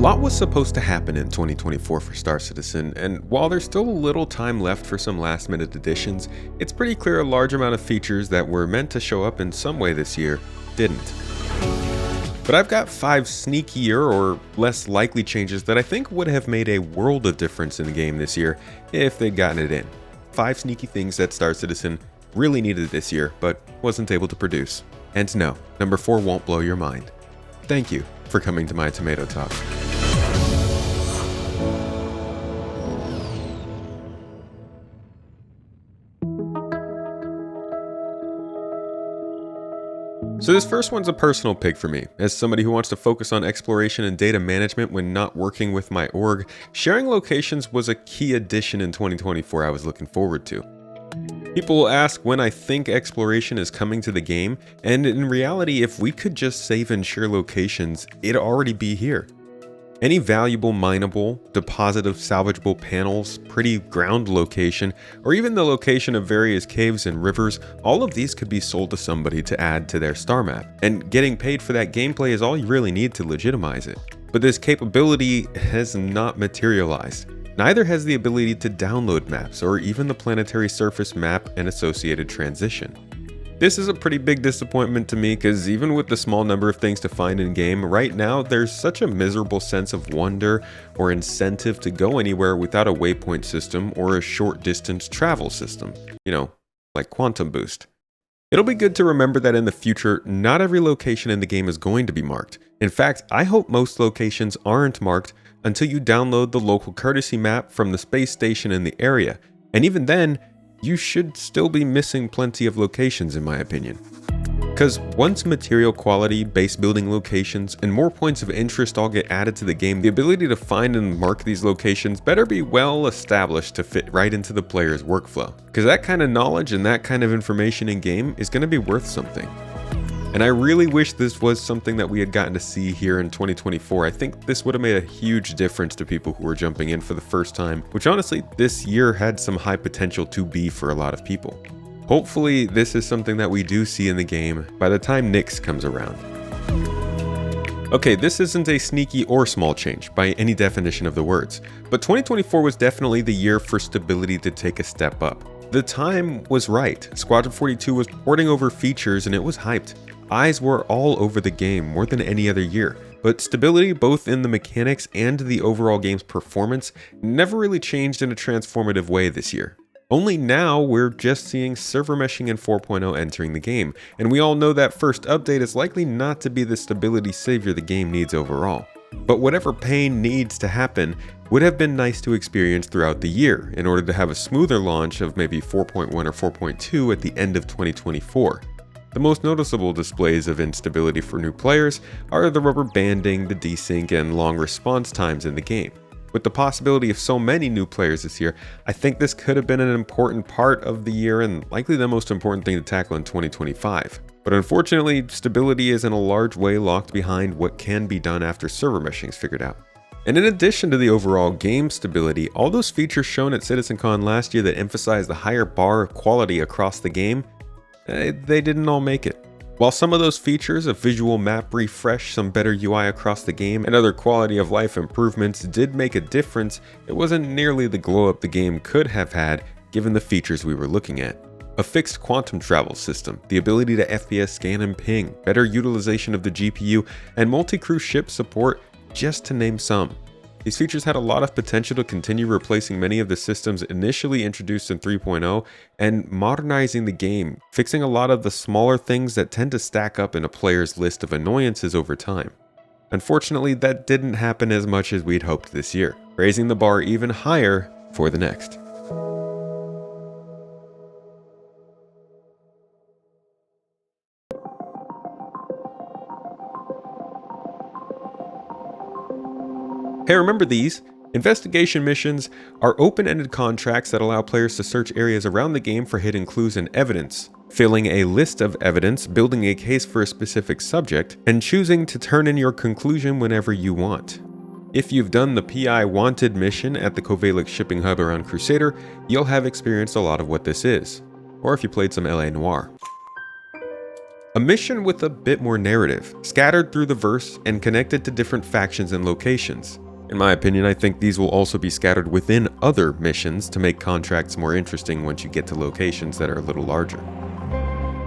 lot was supposed to happen in 2024 for Star Citizen, and while there's still a little time left for some last-minute additions, it's pretty clear a large amount of features that were meant to show up in some way this year didn't. But I've got 5 sneakier or less likely changes that I think would have made a world of difference in the game this year if they'd gotten it in. 5 sneaky things that Star Citizen really needed this year, but wasn't able to produce. And no, number 4 won't blow your mind. Thank you for coming to my Tomato Talk. So this first one's a personal pick for me. As somebody who wants to focus on exploration and data management when not working with my org, sharing locations was a key addition in 2024 I was looking forward to. People will ask when I think exploration is coming to the game, and in reality, if we could just save and share locations, it'd already be here. Any valuable mineable, depositive salvageable panels, pretty ground location, or even the location of various caves and rivers, all of these could be sold to somebody to add to their star map, and getting paid for that gameplay is all you really need to legitimize it. But this capability has not materialized. Neither has the ability to download maps, or even the planetary surface map and associated transition. This is a pretty big disappointment to me because even with the small number of things to find in game, right now there's such a miserable sense of wonder or incentive to go anywhere without a waypoint system or a short distance travel system. Like Quantum Boost. It'll be good to remember that in the future, not every location in the game is going to be marked. In fact, I hope most locations aren't marked until you download the local courtesy map from the space station in the area. And even then, you should still be missing plenty of locations in my opinion. Because once material quality, base building locations, and more points of interest all get added to the game, the ability to find and mark these locations better be well established to fit right into the player's workflow. Because that kind of knowledge and that kind of information in game is going to be worth something. And I really wish this was something that we had gotten to see here in 2024. I think this would have made a huge difference to people who were jumping in for the first time, which honestly, this year had some high potential to be for a lot of people. Hopefully, this is something that we do see in the game by the time Nyx comes around. Okay, this isn't a sneaky or small change by any definition of the words, but 2024 was definitely the year for stability to take a step up. The time was right. Squadron 42 was porting over features and it was hyped. Eyes were all over the game more than any other year, but stability both in the mechanics and the overall game's performance never really changed in a transformative way this year. Only now we're just seeing server meshing in 4.0 entering the game, and we all know that first update is likely not to be the stability savior the game needs overall. But whatever pain needs to happen would have been nice to experience throughout the year in order to have a smoother launch of maybe 4.1 or 4.2 at the end of 2024. The most noticeable displays of instability for new players are the rubber banding, the desync, and long response times in the game. With the possibility of so many new players this year, I think this could have been an important part of the year and likely the most important thing to tackle in 2025. But unfortunately, stability is in a large way locked behind what can be done after server meshing is figured out. And in addition to the overall game stability, all those features shown at CitizenCon last year that emphasized the higher bar of quality across the game, they didn't all make it. While some of those features, a visual map refresh, some better UI across the game, and other quality of life improvements did make a difference, it wasn't nearly the glow up the game could have had given the features we were looking at. A fixed quantum travel system, the ability to FPS scan and ping, better utilization of the GPU, and multi-crew ship support, just to name some. These features had a lot of potential to continue replacing many of the systems initially introduced in 3.0 and modernizing the game, fixing a lot of the smaller things that tend to stack up in a player's list of annoyances over time. Unfortunately, that didn't happen as much as we'd hoped this year, raising the bar even higher for the next. Hey, remember these? Investigation missions are open-ended contracts that allow players to search areas around the game for hidden clues and evidence, filling a list of evidence, building a case for a specific subject, and choosing to turn in your conclusion whenever you want. If you've done the PI Wanted mission at the Kovalix shipping hub around Crusader, you'll have experienced a lot of what this is, or if you played some LA Noire. A mission with a bit more narrative, scattered through the verse and connected to different factions and locations. In my opinion, I think these will also be scattered within other missions to make contracts more interesting once you get to locations that are a little larger.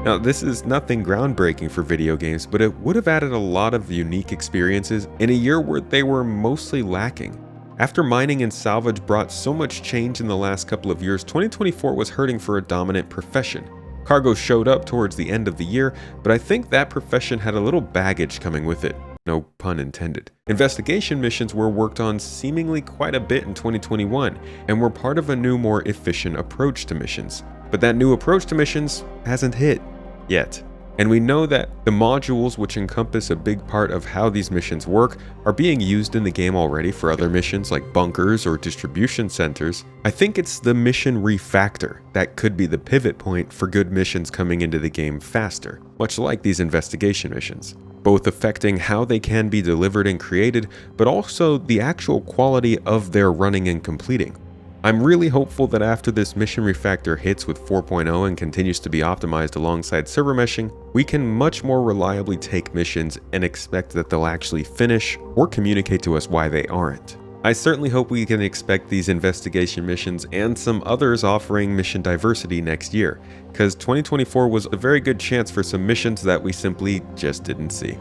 Now, this is nothing groundbreaking for video games, but it would have added a lot of unique experiences in a year where they were mostly lacking. After mining and salvage brought so much change in the last couple of years, 2024 was hurting for a dominant profession. Cargo showed up towards the end of the year, but I think that profession had a little baggage coming with it. No pun intended. Investigation missions were worked on seemingly quite a bit in 2021, and were part of a new, more efficient approach to missions. But that new approach to missions hasn't hit yet. And we know that the modules, which encompass a big part of how these missions work, are being used in the game already for other missions like bunkers or distribution centers. I think it's the mission refactor that could be the pivot point for good missions coming into the game faster, much like these investigation missions, both affecting how they can be delivered and created, but also the actual quality of their running and completing. I'm really hopeful that after this mission refactor hits with 4.0 and continues to be optimized alongside server meshing, we can much more reliably take missions and expect that they'll actually finish or communicate to us why they aren't. I certainly hope we can expect these investigation missions and some others offering mission diversity next year, because 2024 was a very good chance for some missions that we simply just didn't see.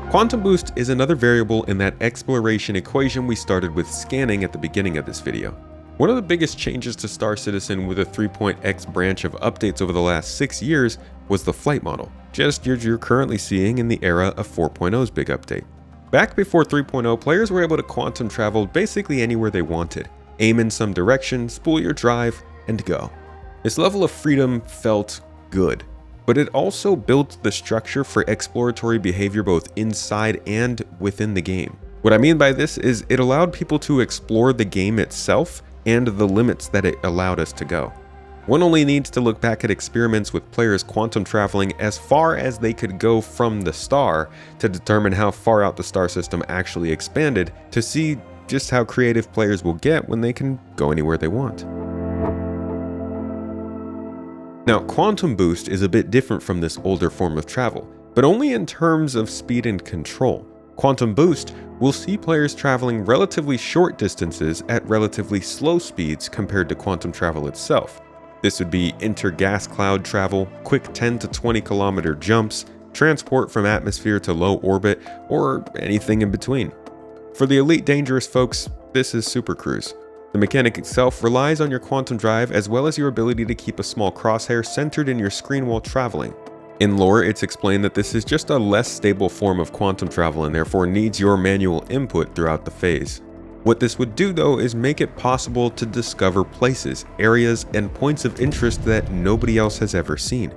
Quantum Boost is another variable in that exploration equation we started with scanning at the beginning of this video. One of the biggest changes to Star Citizen with a 3.x branch of updates over the last 6 years was the flight model, just as you're currently seeing in the era of 4.0's big update. Back before 3.0, players were able to quantum travel basically anywhere they wanted, aim in some direction, spool your drive, and go. This level of freedom felt good. But it also built the structure for exploratory behavior both inside and within the game. What I mean by this is it allowed people to explore the game itself and the limits that it allowed us to go. One only needs to look back at experiments with players quantum traveling as far as they could go from the star to determine how far out the star system actually expanded to see just how creative players will get when they can go anywhere they want. Now, Quantum Boost is a bit different from this older form of travel, but only in terms of speed and control. Quantum Boost will see players traveling relatively short distances at relatively slow speeds compared to quantum travel itself. This would be inter-gas cloud travel, quick 10 to 20 kilometer jumps, transport from atmosphere to low orbit, or anything in between. For the elite dangerous folks, this is Super Cruise. The mechanic itself relies on your quantum drive as well as your ability to keep a small crosshair centered in your screen while traveling. In lore, it's explained that this is just a less stable form of quantum travel and therefore needs your manual input throughout the phase. What this would do though is make it possible to discover places, areas, and points of interest that nobody else has ever seen.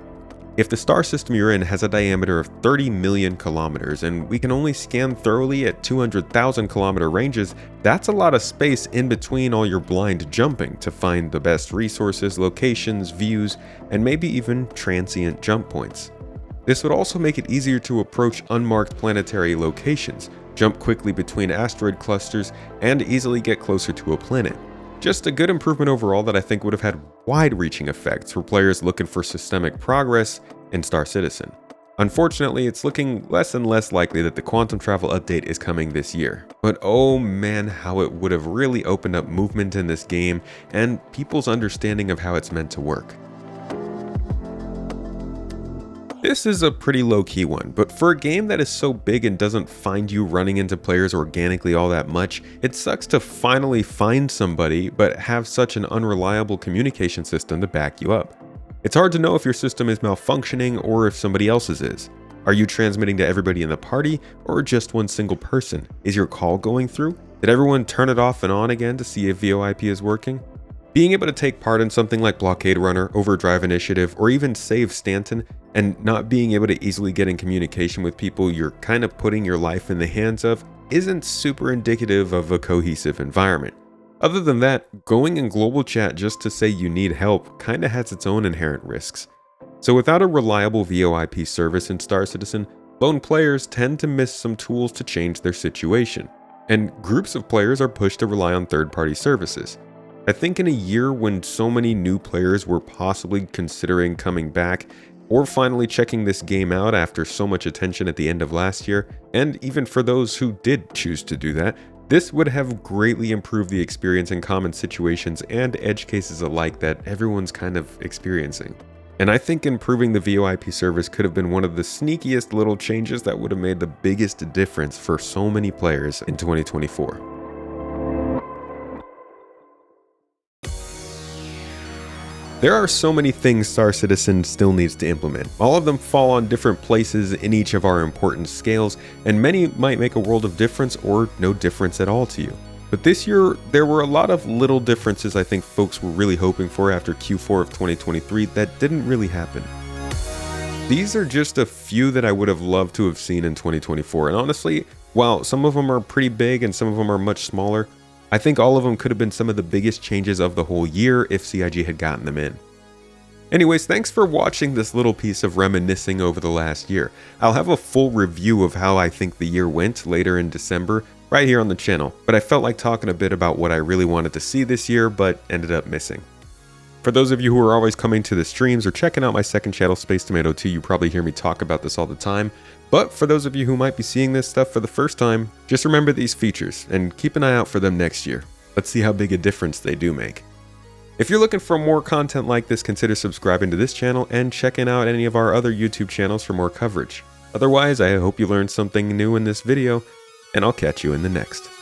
If the star system you're in has a diameter of 30 million kilometers and we can only scan thoroughly at 200,000 kilometer ranges, that's a lot of space in between all your blind jumping to find the best resources, locations, views, and maybe even transient jump points. This would also make it easier to approach unmarked planetary locations, jump quickly between asteroid clusters, and easily get closer to a planet. Just a good improvement overall that I think would have had wide-reaching effects for players looking for systemic progress in Star Citizen. Unfortunately, it's looking less and less likely that the quantum travel update is coming this year. But oh man, how it would have really opened up movement in this game and people's understanding of how it's meant to work. This is a pretty low-key one, but for a game that is so big and doesn't find you running into players organically all that much, it sucks to finally find somebody but have such an unreliable communication system to back you up. It's hard to know if your system is malfunctioning or if somebody else's is. Are you transmitting to everybody in the party or just one single person? Is your call going through? Did everyone turn it off and on again to see if VOIP is working? Being able to take part in something like Blockade Runner, Overdrive Initiative, or even Save Stanton, and not being able to easily get in communication with people you're kind of putting your life in the hands of isn't super indicative of a cohesive environment. Other than that, going in global chat just to say you need help kinda has its own inherent risks. So without a reliable VOIP service in Star Citizen, lone players tend to miss some tools to change their situation, and groups of players are pushed to rely on third-party services. I think in a year when so many new players were possibly considering coming back, or finally checking this game out after so much attention at the end of last year, and even for those who did choose to do that, this would have greatly improved the experience in common situations and edge cases alike that everyone's kind of experiencing. And I think improving the VOIP service could have been one of the sneakiest little changes that would have made the biggest difference for so many players in 2024. There are so many things Star Citizen still needs to implement. All of them fall on different places in each of our importance scales, and many might make a world of difference or no difference at all to you. But this year, there were a lot of little differences I think folks were really hoping for after Q4 of 2023 that didn't really happen. These are just a few that I would have loved to have seen in 2024, and honestly, while some of them are pretty big and some of them are much smaller, I think all of them could have been some of the biggest changes of the whole year if CIG had gotten them in. Anyways, thanks for watching this little piece of reminiscing over the last year. I'll have a full review of how I think the year went later in December, right here on the channel, but I felt like talking a bit about what I really wanted to see this year, but ended up missing. For those of you who are always coming to the streams or checking out my second channel, Space Tomato 2, you probably hear me talk about this all the time. But for those of you who might be seeing this stuff for the first time, just remember these features and keep an eye out for them next year. Let's see how big a difference they do make. If you're looking for more content like this, consider subscribing to this channel and checking out any of our other YouTube channels for more coverage. Otherwise, I hope you learned something new in this video, and I'll catch you in the next.